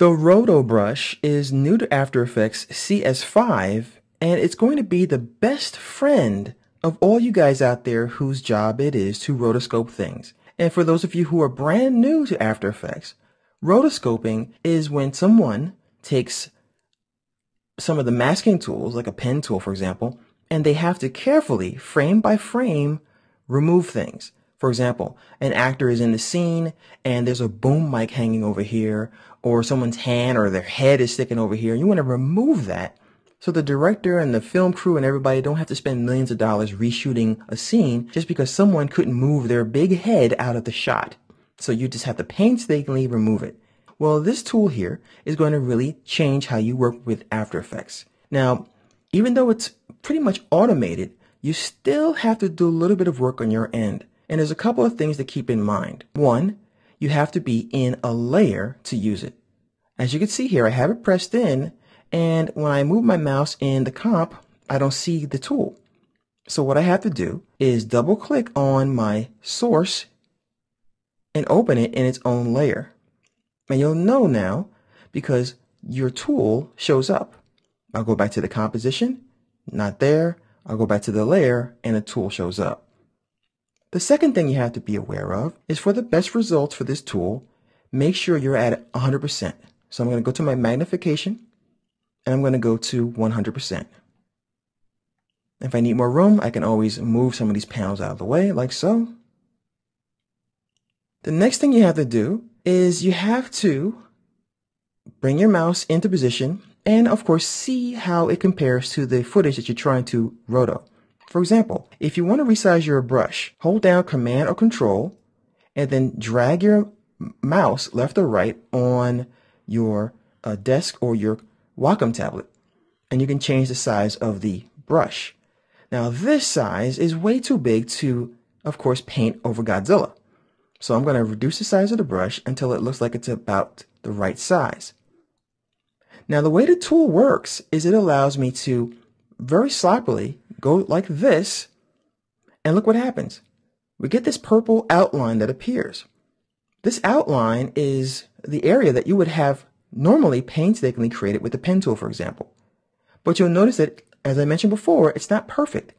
The Roto-Brush is new to After Effects CS5, and it's going to be the best friend of all you guys out there whose job it is to rotoscope things. And for those of you who are brand new to After Effects, rotoscoping is when someone takes some of the masking tools, like a pen tool for example, and they have to carefully, frame by frame, remove things. For example, an actor is in the scene and there's a boom mic hanging over here, or someone's hand or their head is sticking over here. You want to remove that so the director and the film crew and everybody don't have to spend millions of dollars reshooting a scene just because someone couldn't move their big head out of the shot. So you just have to painstakingly remove it. Well, this tool here is going to really change how you work with After Effects. Now, even though it's pretty much automated, you still have to do a little bit of work on your end. And there's a couple of things to keep in mind. One, you have to be in a layer to use it. As you can see here, I have it pressed in, and when I move my mouse in the comp, I don't see the tool. So what I have to do is double click on my source and open it in its own layer. And you'll know now because your tool shows up. I'll go back to the composition, not there. I'll go back to the layer and the tool shows up. The second thing you have to be aware of is for the best results for this tool, make sure you're at 100%. So I'm going to go to my magnification and I'm going to go to 100%. If I need more room, I can always move some of these panels out of the way like so. The next thing you have to do is you have to bring your mouse into position and of course see how it compares to the footage that you're trying to roto. For example, if you want to resize your brush, hold down Command or Control and then drag your mouse left or right on your desk or your Wacom tablet and you can change the size of the brush. Now this size is way too big to, of course, paint over Godzilla. So I'm going to reduce the size of the brush until it looks like it's about the right size. Now the way the tool works is it allows me to very sloppily go like this, and look what happens. We get this purple outline that appears. This outline is the area that you would have normally painstakingly created with the pen tool, for example. But you'll notice that, as I mentioned before, it's not perfect.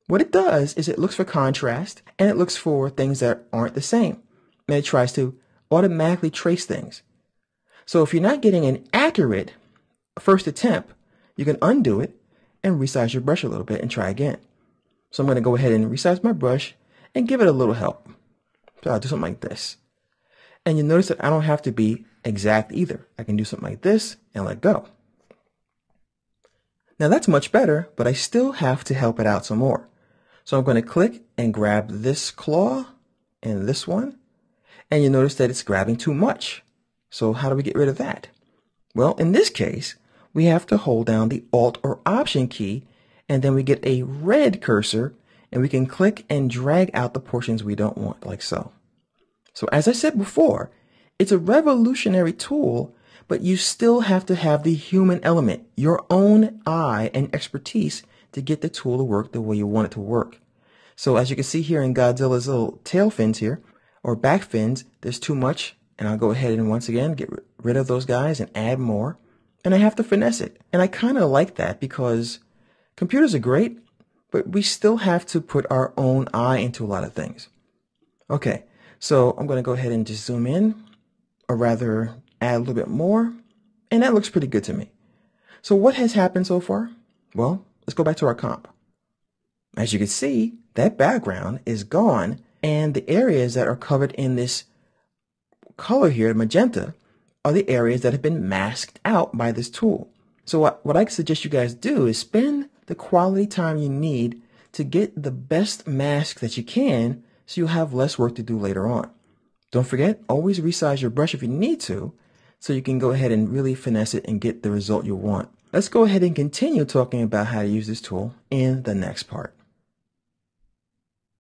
What it does is it looks for contrast, and it looks for things that aren't the same. And it tries to automatically trace things. So if you're not getting an accurate first attempt, you can undo it and resize your brush a little bit and try again. So I'm going to go ahead and resize my brush and give it a little help. So I'll do something like this. And you notice that I don't have to be exact either. I can do something like this and let go. Now that's much better, but I still have to help it out some more. So I'm going to click and grab this claw and this one. And you notice that it's grabbing too much. So how do we get rid of that? Well, in this case, we have to hold down the Alt or Option key, and then we get a red cursor, and we can click and drag out the portions we don't want, like so. So as I said before, it's a revolutionary tool, but you still have to have the human element, your own eye and expertise to get the tool to work the way you want it to work. So as you can see here in Godzilla's little tail fins here, or back fins, there's too much, and I'll go ahead and once again get rid of those guys and add more. And I have to finesse it. And I kind of like that because computers are great, but we still have to put our own eye into a lot of things. Okay, so I'm going to go ahead and just zoom in, or rather add a little bit more, and that looks pretty good to me. So what has happened so far? Well, let's go back to our comp. As you can see, that background is gone, and the areas that are covered in this color here, magenta, are the areas that have been masked out by this tool. So what I suggest you guys do is spend the quality time you need to get the best mask that you can so you'll have less work to do later on. Don't forget, always resize your brush if you need to so you can go ahead and really finesse it and get the result you want. Let's go ahead and continue talking about how to use this tool in the next part.